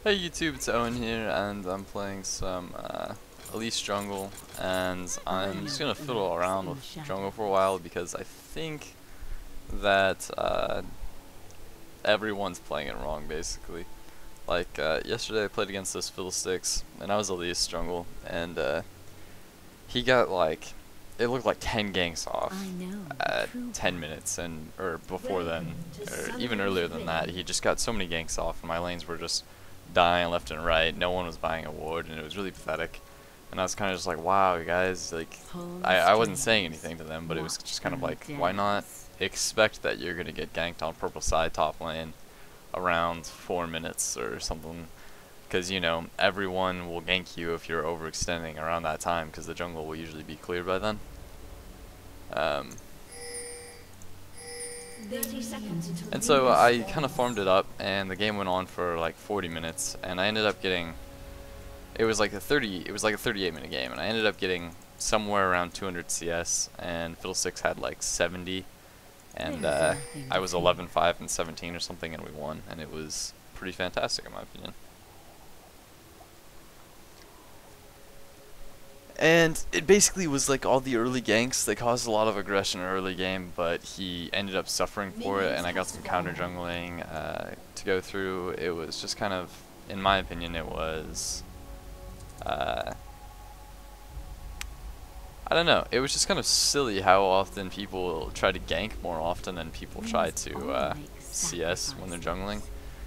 Hey YouTube, it's Owen here, and I'm playing some Elise jungle, and I'm just gonna fiddle around with jungle for a while because I think that everyone's playing it wrong, basically. Like yesterday, I played against this Fiddlesticks, and I was Elise jungle, and he got like it looked like 10 ganks off at 10 minutes, and or before then, or even earlier than that, he just got so many ganks off, and my lanes were just dying left and right. No one was buying a ward, and it was really pathetic. And I was kind of just like, wow, guys, like, I wasn't saying anything to them, but it was just kind of like, why not expect that you're gonna get ganked on purple side top lane around 4 minutes or something? Because, you know, everyone will gank you if you're overextending around that time, because the jungle will usually be cleared by then. And so I kind of farmed it up, and the game went on for like 40 minutes, and I ended up getting, it was like a 38-minute game, and I ended up getting somewhere around 200 CS, and Fiddlesticks had like 70, and I was 11-5 and 17 or something, and we won, and it was pretty fantastic in my opinion. And it basically was like all the early ganks. They caused a lot of aggression early game, but he ended up suffering for it, and I got some counter jungling to go through. It was just kind of, in my opinion, it was, I don't know, it was just kind of silly how often people try to gank more often than people try to CS when they're jungling.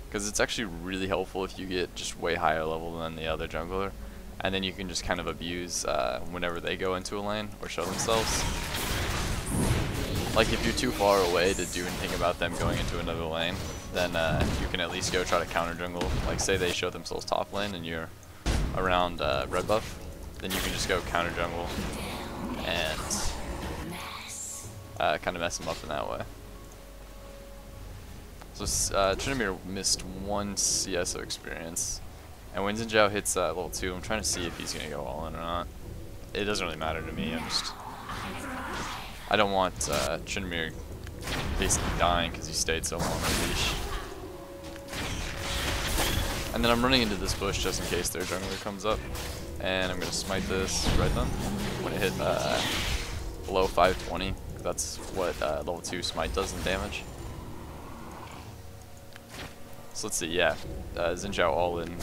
Because it's actually really helpful if you get just way higher level than the other jungler. And then you can just kind of abuse whenever they go into a lane or show themselves. Like if you're too far away to do anything about them going into another lane, then you can at least go try to counter jungle. Like say they show themselves top lane and you're around red buff, then you can just go counter jungle and kind of mess them up in that way. So Trinamir missed 1 CS of experience. And when Xin Zhao hits level 2, I'm trying to see if he's going to go all in or not. It doesn't really matter to me. I don't want Trinamir basically dying because he stayed so long on leash. And then I'm running into this bush just in case their jungler comes up. And I'm going to smite this right then when it hit below 520. That's what level 2 smite does in damage. So let's see, yeah, Xin Zhao all in 2.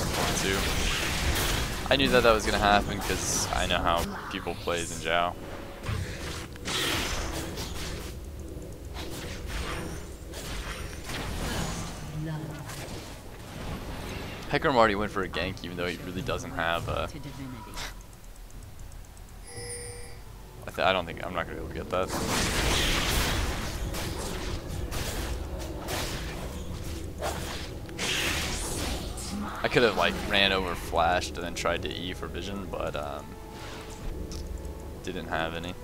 I knew that was going to happen because I know how people play Xin Zhao. Hecarim already went for a gank even though he really doesn't have a... I don't think, I'm not going to be able to get that. I could have like ran over, flashed, and then tried to E for vision, but didn't have any.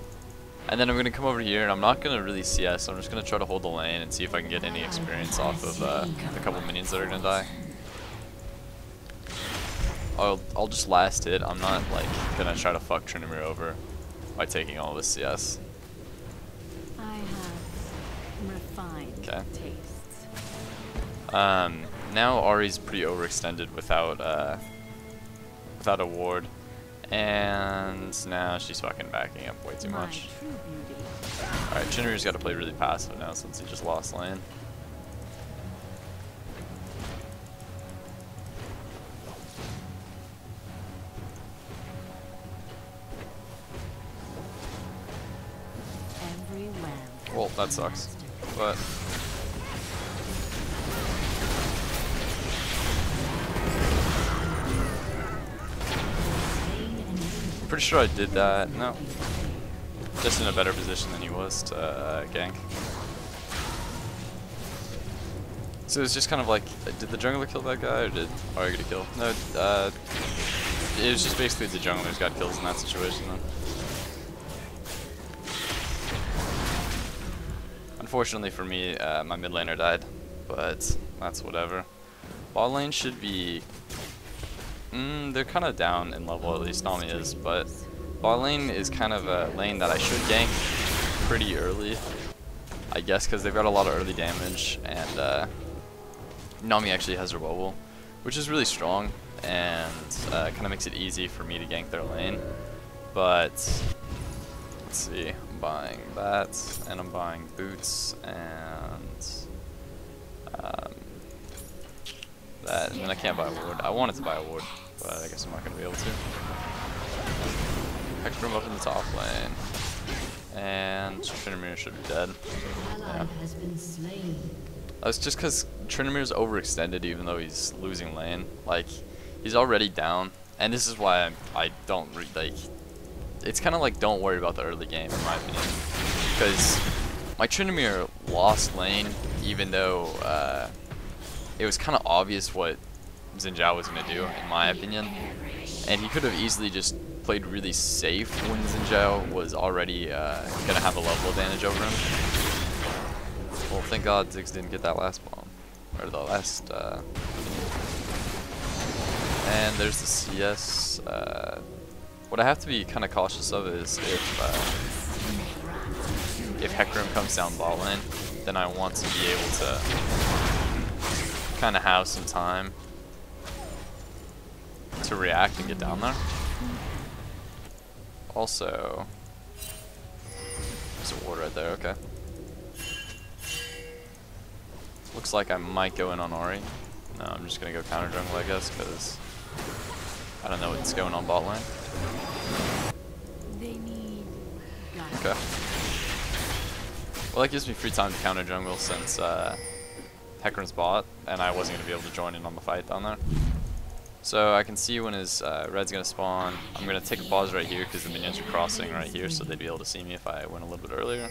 And then I'm gonna come over here, and I'm not gonna really CS. I'm just gonna try to hold the lane and see if I can get any experience off of the couple minions that are gonna die. I'll just last hit. I'm not like gonna try to fuck Trinamir over by taking all this CS. I have refined tastes. Now Ahri's pretty overextended without a ward, and now she's fucking backing up way too much. Alright, Trinamir's got to play really passive now since he just lost lane. Well, that sucks, but... Pretty sure I did that. No. Just in a better position than he was to gank. So it's just kind of like, did the jungler kill that guy or did Ahri get a kill? No, it was just basically the jungler's got kills in that situation then. Unfortunately for me, my mid laner died, but that's whatever. Bot lane should be... they're kind of down in level, at least Nami is, but bot lane is kind of a lane that I should gank pretty early, I guess, because they've got a lot of early damage, and Nami actually has her bubble, which is really strong and kind of makes it easy for me to gank their lane. But let's see, I'm buying that, and I'm buying boots, and that, and then I can't buy wood. I wanted to buy a wood, but I guess I'm not going to be able to. Hexroom up in the top lane, and Tryndamere should be dead. Yeah. That's just because Tryndamere's overextended even though he's losing lane. Like, he's already down, and this is why I don't like. It's kind of like don't worry about the early game in my opinion, because my Tryndamere lost lane even though it was kind of obvious what Xin Zhao was going to do in my opinion, and he could have easily just played really safe when Xin Zhao was already going to have a level advantage over him. Well, thank God Ziggs didn't get that last bomb, or the last and there's the CS. What I have to be kind of cautious of is if Hecarim comes down bot lane, then I want to be able to kind of have some time to react and get down there. Also, there's a ward right there, okay. Looks like I might go in on Ori. No, I'm just going to go counter jungle, I guess, because I don't know what's going on bot lane. Okay. Well, that gives me free time to counter jungle since Hecarim's bot, and I wasn't going to be able to join in on the fight down there. So I can see when his red's going to spawn. I'm going to take a pause right here because the minions are crossing right here, so they'd be able to see me if I went a little bit earlier.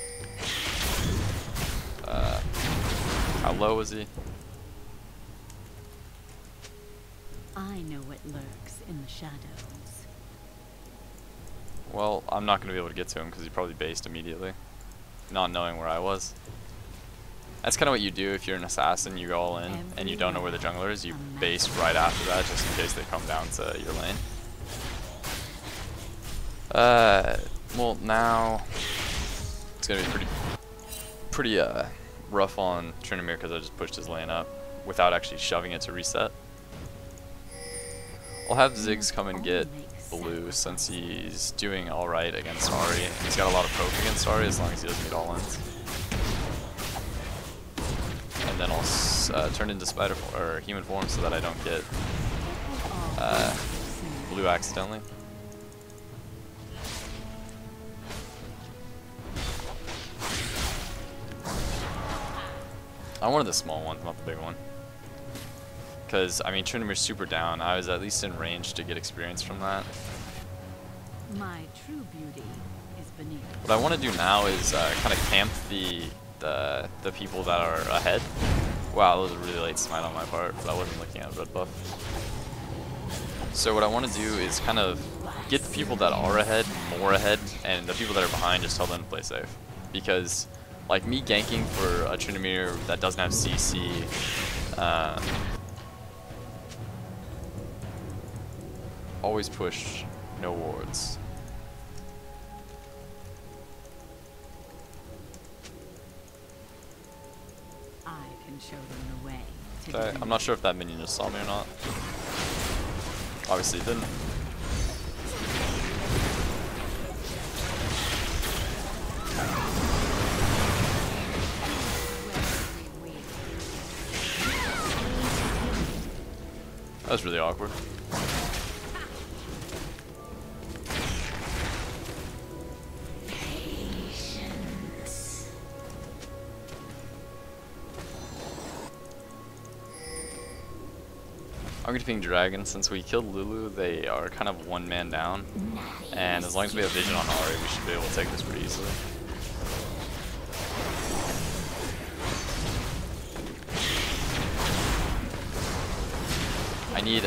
How low was he? I know what lurks in the shadows. Well, I'm not going to be able to get to him because he probably based immediately, not knowing where I was. That's kind of what you do if you're an assassin. You go all in and you don't know where the jungler is. You base right after that just in case they come down to your lane. Well, now it's going to be pretty rough on Tryndamere because I just pushed his lane up without actually shoving it to reset. I'll have Ziggs come and get blue since he's doing alright against Ahri. He's got a lot of poke against Ahri as long as he doesn't get all ins. And then I'll turn into spider or human form so that I don't get blue accidentally. I wanted the small one, not the big one. Because, I mean, Tryndamere's super down. I was at least in range to get experience from that. My true beauty is beneath. What I want to do now is kind of camp the people that are ahead. Wow, that was a really late smite on my part, but I wasn't looking at red buff. So what I want to do is kind of get the people that are ahead more ahead, and the people that are behind just tell them to play safe. Because, like, me ganking for a Tryndamere that doesn't have CC, always push no wards. I can show them the way. Okay, I'm not sure if that minion just saw me or not. Obviously it didn't. That was really awkward. I'm gonna ping Dragon. Since we killed Lulu, they are kind of one man down. And as long as we have vision on Ahri, we should be able to take this pretty easily. I need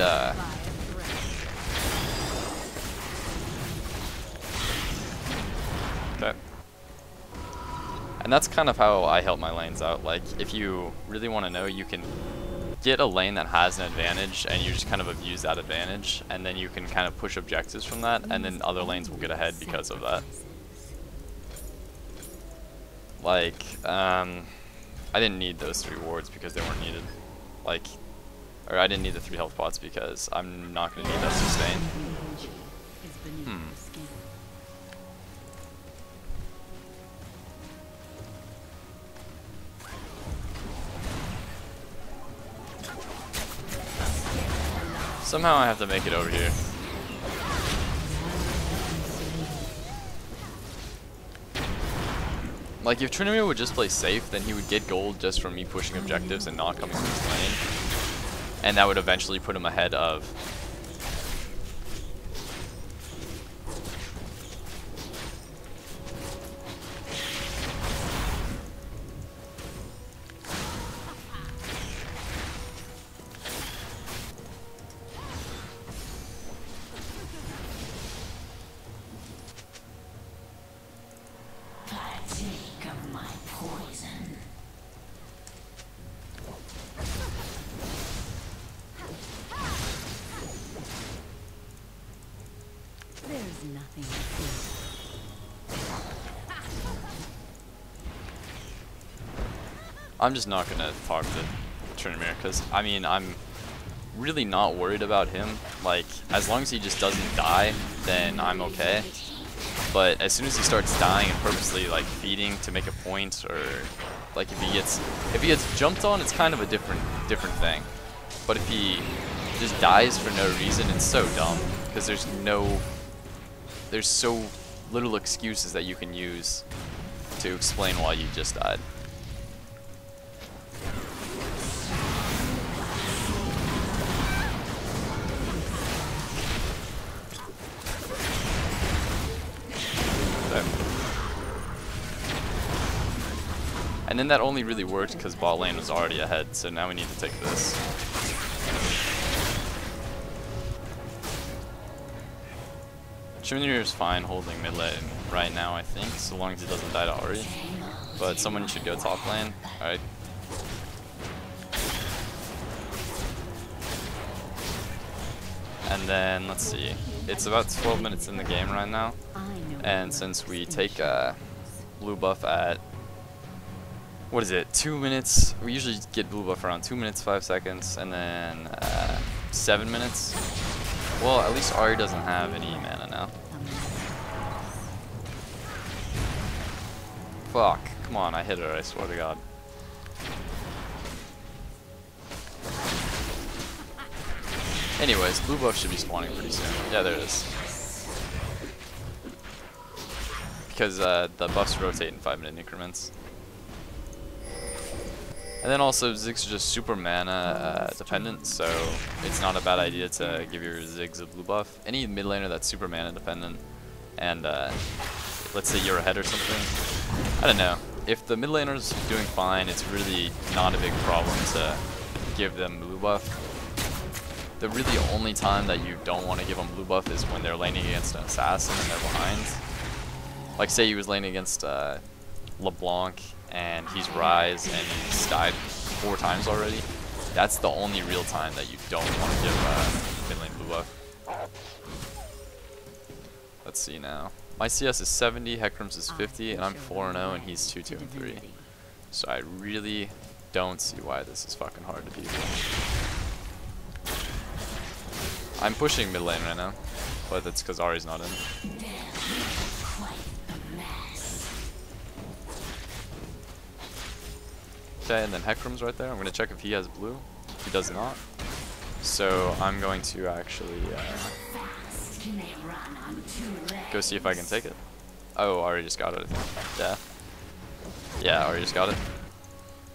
okay. And that's kind of how I help my lanes out. Like, if you really want to know, you can get a lane that has an advantage and you just kind of abuse that advantage, and then you can kind of push objectives from that, and then other lanes will get ahead because of that. Like, I didn't need those 3 wards because they weren't needed. Like, Or I didn't need the 3 health pots because I'm not going to need that sustain. Somehow I have to make it over here. Like, if Trinimir would just play safe, then he would get gold just from me pushing objectives and not coming to his lane. And that would eventually put him ahead of... There's nothing to fear. I'm just not going to talk to Trinimir because, I mean, I'm really not worried about him. Like, as long as he just doesn't die, then I'm okay. But as soon as he starts dying and purposely, like, feeding to make a point, or, like, if he gets jumped on, it's kind of a different thing. But if he just dies for no reason, it's so dumb because there's so little excuses that you can use to explain why you just died. Okay. And then that only really worked because bot lane was already ahead, so now we need to take this. Trinimir is fine holding mid lane right now, I think, so long as he doesn't die to Ahri. But someone should go top lane. Alright. And then, let's see. It's about 12 minutes in the game right now. And since we take blue buff at, what is it, 2 minutes? We usually get blue buff around 2 minutes, 5 seconds, and then 7 minutes. Well, at least Ahri doesn't have any mana now. Fuck, come on, I hit her, I swear to God. Anyways, blue buff should be spawning pretty soon. Yeah, there it is. Because the buffs rotate in 5-minute increments. And then also, Ziggs are just super mana dependent, so it's not a bad idea to give your Ziggs a blue buff. Any mid laner that's super mana dependent, and let's say you're ahead or something, I don't know. If the mid laner's doing fine, it's really not a big problem to give them blue buff. The really only time that you don't want to give them blue buff is when they're laning against an assassin and they're behind. Like, say he was laning against LeBlanc, and he's Rise, and he's died 4 times already. That's the only real time that you don't want to give mid lane blue buff. Let's see now. My CS is 70, Hecarim's is 50, and I'm 4-0, and he's 2-2 and 3. So I really don't see why this is fucking hard to beat. I'm pushing mid lane right now, but that's because Ahri's not in. Okay, and then Hecarim's right there. I'm going to check if he has blue. He does not. So I'm going to actually go see if I can take it. Oh, Ahri just got it, I think. Yeah, Ahri just got it.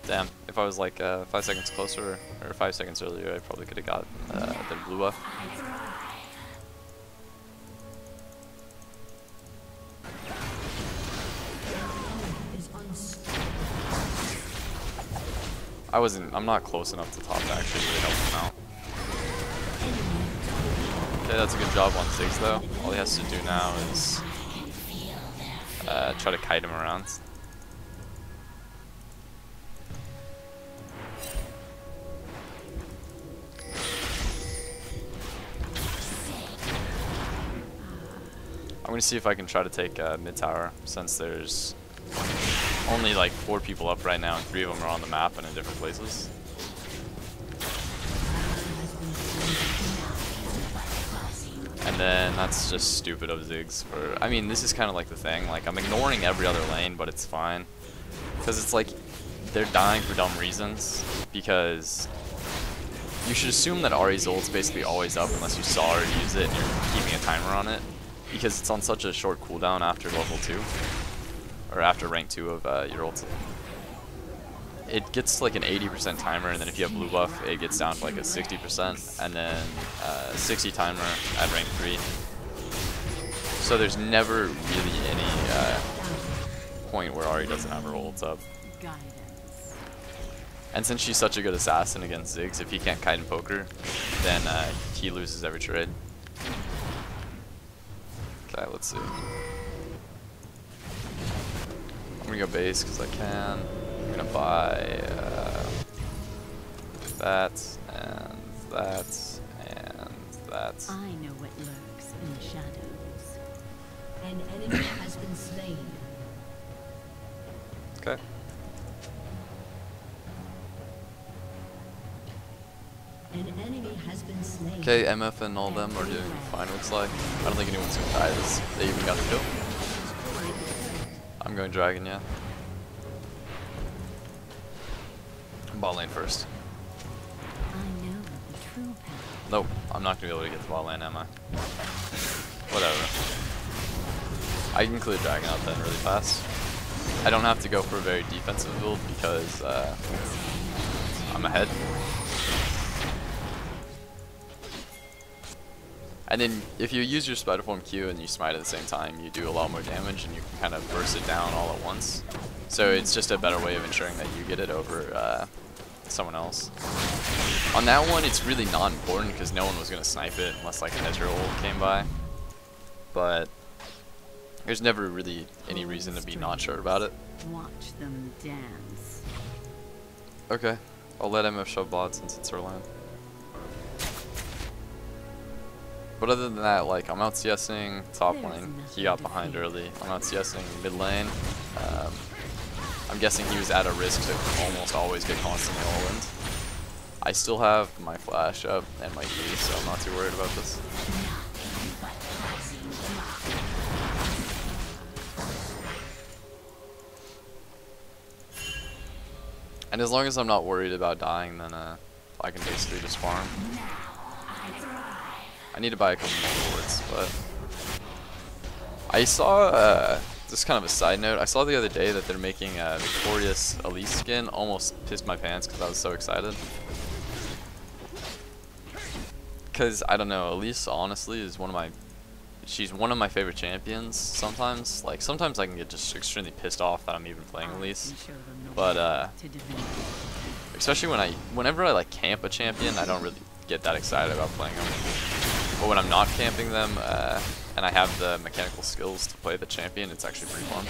Damn, if I was like 5 seconds closer, or 5 seconds earlier, I probably could have got the blue buff. I'm not close enough to top to actually really help him out. Okay, that's a good job on Ziggs though. All he has to do now is try to kite him around. I'm gonna see if I can try to take mid tower, since there's only like 4 people up right now and 3 of them are on the map and in different places. And then that's just stupid of Ziggs for... I mean, this is kind of like the thing. Like, I'm ignoring every other lane, but it's fine. Because it's like, they're dying for dumb reasons. Because you should assume that Ahri's ult's basically always up unless you saw her use it and you're keeping a timer on it. Because it's on such a short cooldown after level 2. Or after rank 2 of your ult. It gets like an 80% timer, and then if you have blue buff, it gets down to like a 60%, and then 60 timer at rank 3. So there's never really any point where Ahri doesn't have her ults up. And since she's such a good assassin against Ziggs, if he can't kite and poke her, then he loses every trade. Okay, let's see. I'm gonna go base because I can. I'm gonna buy that and that and that. I know what lurks in the shadows. An enemy has been slain. Okay. An enemy has been slain. Okay, MF and all them are doing fine, looks like. I don't think anyone's gonna die this. They even got the kill. I'm going dragon, yeah. Bot lane first. I know the true path. Nope, I'm not gonna be able to get the bot lane, am I? Whatever. I can clear dragon out then really fast. I don't have to go for a very defensive build because I'm ahead. And then if you use your Spider Form Q and you smite at the same time, you do a lot more damage and you can kind of burst it down all at once. So it's just a better way of ensuring that you get it over someone else. On that one, it's really not important because no one was going to snipe it unless like an Ezreal came by. But there's never really any reason to be not sure about it. Watch them dance. Okay, I'll let MF shove bot since it's her lane. But other than that, like, I'm out CSing top lane. He got behind early. I'm out CSing mid lane. I'm guessing he was at a risk to almost always get constantly all in. I still have my flash up and my E, so I'm not too worried about this. And as long as I'm not worried about dying, then I can basically just farm. I need to buy a couple more wards, but I saw, just kind of a side note, I saw the other day that they're making a Victorious Elise skin. Almost pissed my pants because I was so excited. Because, I don't know, Elise honestly is she's one of my favorite champions sometimes. Like, sometimes I can get just extremely pissed off that I'm even playing Elise. But, especially whenever I like camp a champion, I don't really get that excited about playing them. But when I'm not camping them, and I have the mechanical skills to play the champion, it's actually pretty fun.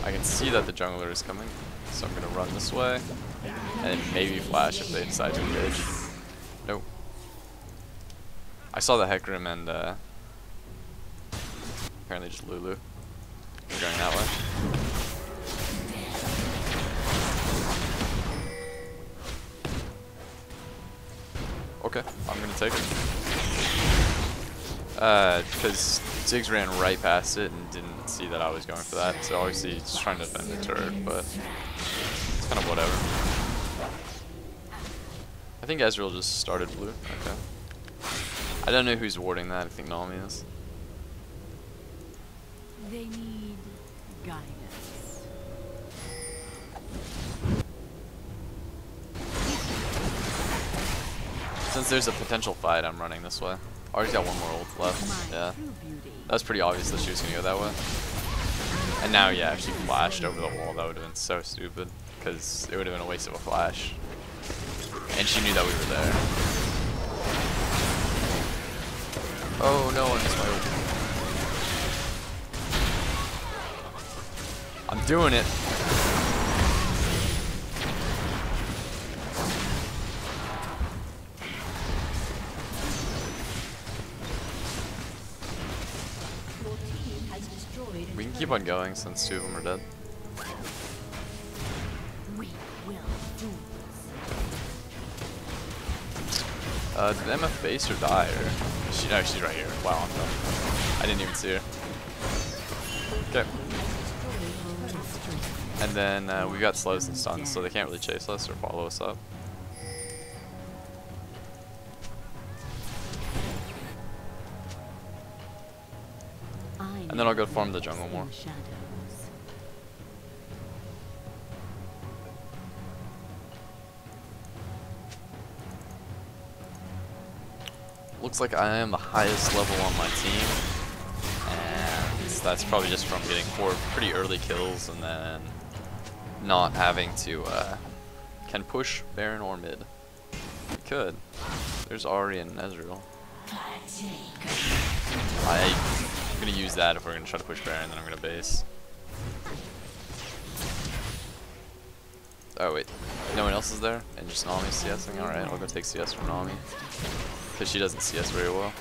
I can see that the jungler is coming, so I'm going to run this way, and maybe flash if they decide to engage. Nope. I saw the Hecarim and apparently just Lulu. We're going that way. Okay, I'm gonna take it. Because Ziggs ran right past it and didn't see that I was going for that, so obviously he's trying to defend the turret, but it's kind of whatever. I think Ezreal just started blue. Okay. I don't know who's warding that. I think Nami is. They need guidance. Since there's a potential fight, I'm running this way. Already got one more ult left. Yeah. That was pretty obvious that she was gonna go that way. And now, yeah, if she flashed over the wall, that would have been so stupid. Because it would have been a waste of a flash. And she knew that we were there. Oh no, I missed my ult. I'm doing it. We can keep on going since two of them are dead. Weak. Did MF base or die? Or no, she's right here. Wow, no. I didn't even see her. Okay. And then we got slows and stuns, so they can't really chase us or follow us up. And then I'll go farm the jungle more. Looks like I am the highest level on my team, and that's probably just from getting 4 pretty early kills and then not having to can push Baron or mid. We could. There's Ahri and Ezreal. I'm gonna use that if we're gonna try to push Baron, then I'm gonna base. Oh wait, no one else is there? And just Nami CSing? Alright, I'll go take CS from Nami. Because she doesn't CS very well.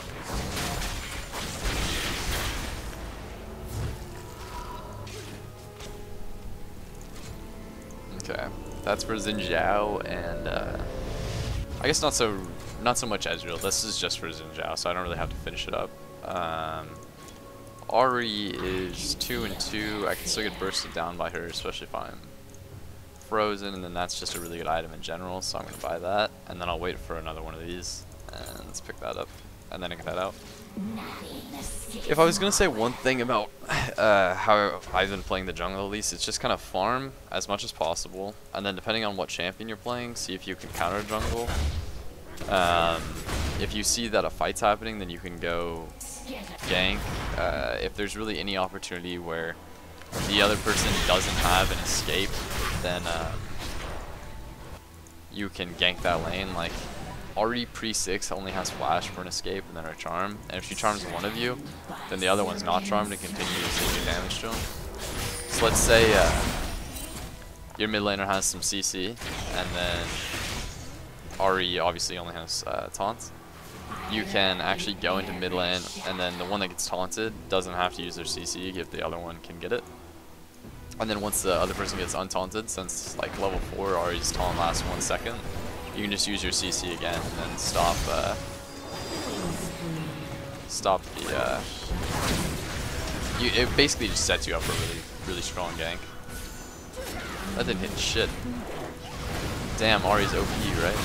Okay, that's for Xin Zhao, and I guess not so much Ezreal. This is just for Xin Zhao, so I don't really have to finish it up. Ahri is 2 and 2. I can still get bursted down by her, especially if I'm frozen, and then that's just a really good item in general, so I'm gonna buy that, and then I'll wait for another one of these, and let's pick that up, and then I get that out. If I was gonna say one thing about how I've been playing the jungle, at least, it's just kind of farm as much as possible, and then depending on what champion you're playing, see if you can counter jungle. If you see that a fight's happening, then you can go gank. If there's really any opportunity where the other person doesn't have an escape, then you can gank that lane. Like, Ahri pre-6 only has flash for an escape and then her charm, and if she charms one of you, then the other one's not charmed and continues taking damage to him. So let's say your mid laner has some CC, and then Ahri obviously only has taunts. You can actually go into mid lane, and then the one that gets taunted doesn't have to use their CC if the other one can get it. And then once the other person gets untaunted, since like level 4 Ahri's taunt lasts 1 second, you can just use your CC again and then stop the it basically just sets you up for a really strong gank. That didn't hit shit. Damn, Ahri's OP, right?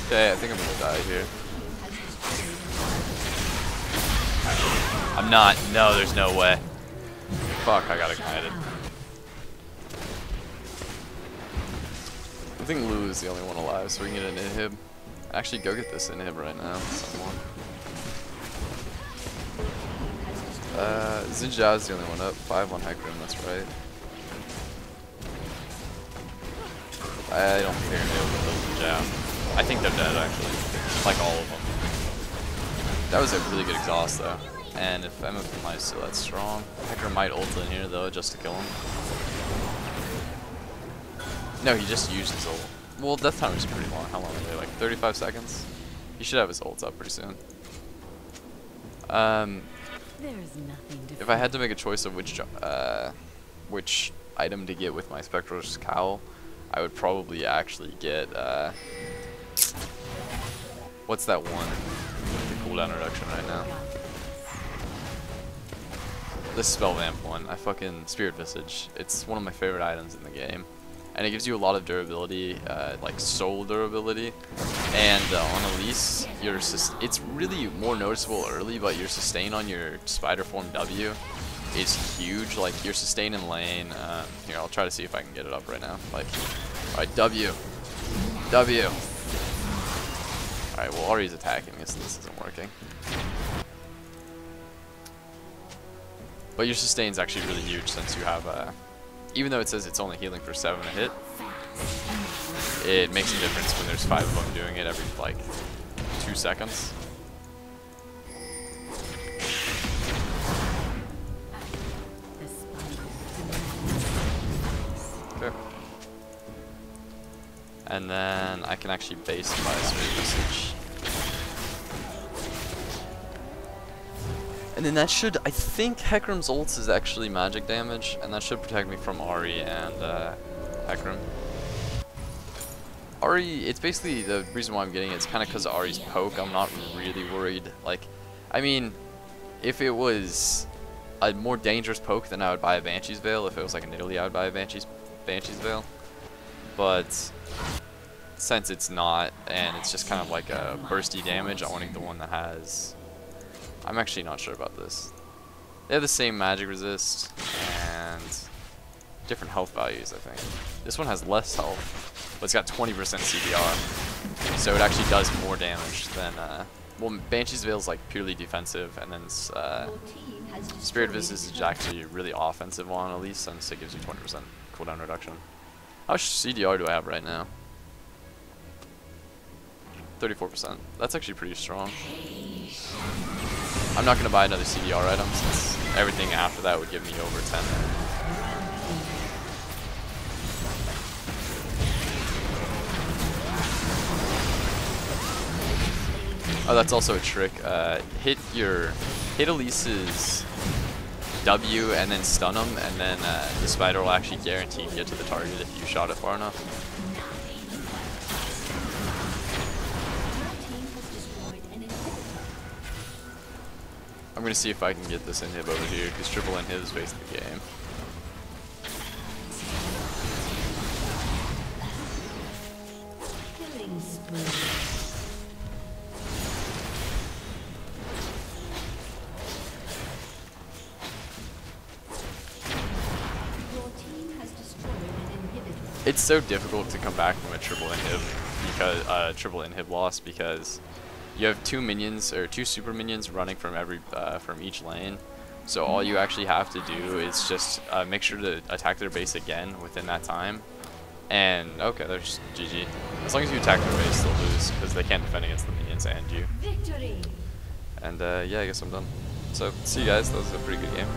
Okay, I think I'm gonna die here. I'm not. No, there's no way. Fuck, I got ignited. I think Lu is the only one alive, so we can get an inhib. Actually, go get this inhib right now. Someone. Xin Zhao is the only one up. 5 on Hecarim, that's right. I don't think they're gonna be able to kill Xin Zhao. I think they're dead, actually. Like all of them. That was a really good exhaust, though. And if MF might still that strong, Hecarim might ult in here, though, just to kill him. No, he just used his ult. Well, death time is pretty long. How long are they? Like 35 seconds? He should have his ult up pretty soon. If I had to make a choice of which item to get with my Spectral's Cowl, I would probably actually get, what's that one with the cooldown reduction right now? This Spell Vamp one. I fucking Spirit Visage. It's one of my favorite items in the game. And it gives you a lot of durability, like soul durability. And on Elise, it's really more noticeable early, but your sustain on your Spider Form W is huge. Like your sustain in lane. Here, I'll try to see if I can get it up right now. Like, alright, W. Alright, well, Ahri's attacking me, so this isn't working. But your sustain's actually really huge since you have, even though it says it's only healing for 7 a hit, it makes a difference when there's 5 of them doing it every, like, 2 seconds. Okay. And then I can actually base by Spirit Visage. And then that should, I think Hecarim's ult is actually magic damage, and that should protect me from Ahri and Hecarim. Ahri, it's basically, the reason why I'm getting it is kind of because of Ahri's poke. I'm not really worried. Like, I mean, if it was a more dangerous poke, then I would buy a Banshee's Veil. If it was like an Italy, I would buy a Banshee's Veil. But since it's not, and it's just kind of like a bursty damage, I wanted the one that has... I'm actually not sure about this. They have the same magic resist and different health values, I think. This one has less health, but it's got 20% CDR, so it actually does more damage than. Well, Banshee's Veil is like purely defensive, and then Spirit Visage is actually really offensive on Elise, since it gives you 20% cooldown reduction. How much CDR do I have right now? 34%. That's actually pretty strong. I'm not going to buy another CDR item, since everything after that would give me over 10. Oh, that's also a trick. Hit Elise's W and then stun him, and then the spider will actually guarantee to get to the target if you shot it far enough. I'm gonna see if I can get this inhib over here, because triple inhib is basically the game. It's so difficult to come back from a triple inhib loss, because you have two minions, or two super minions running from from each lane. So all you actually have to do is just make sure to attack their base again within that time. And okay, there's GG. As long as you attack their base, they'll lose, because they can't defend against the minions and you. Victory. And yeah, I guess I'm done. So see you guys. That was a pretty good game.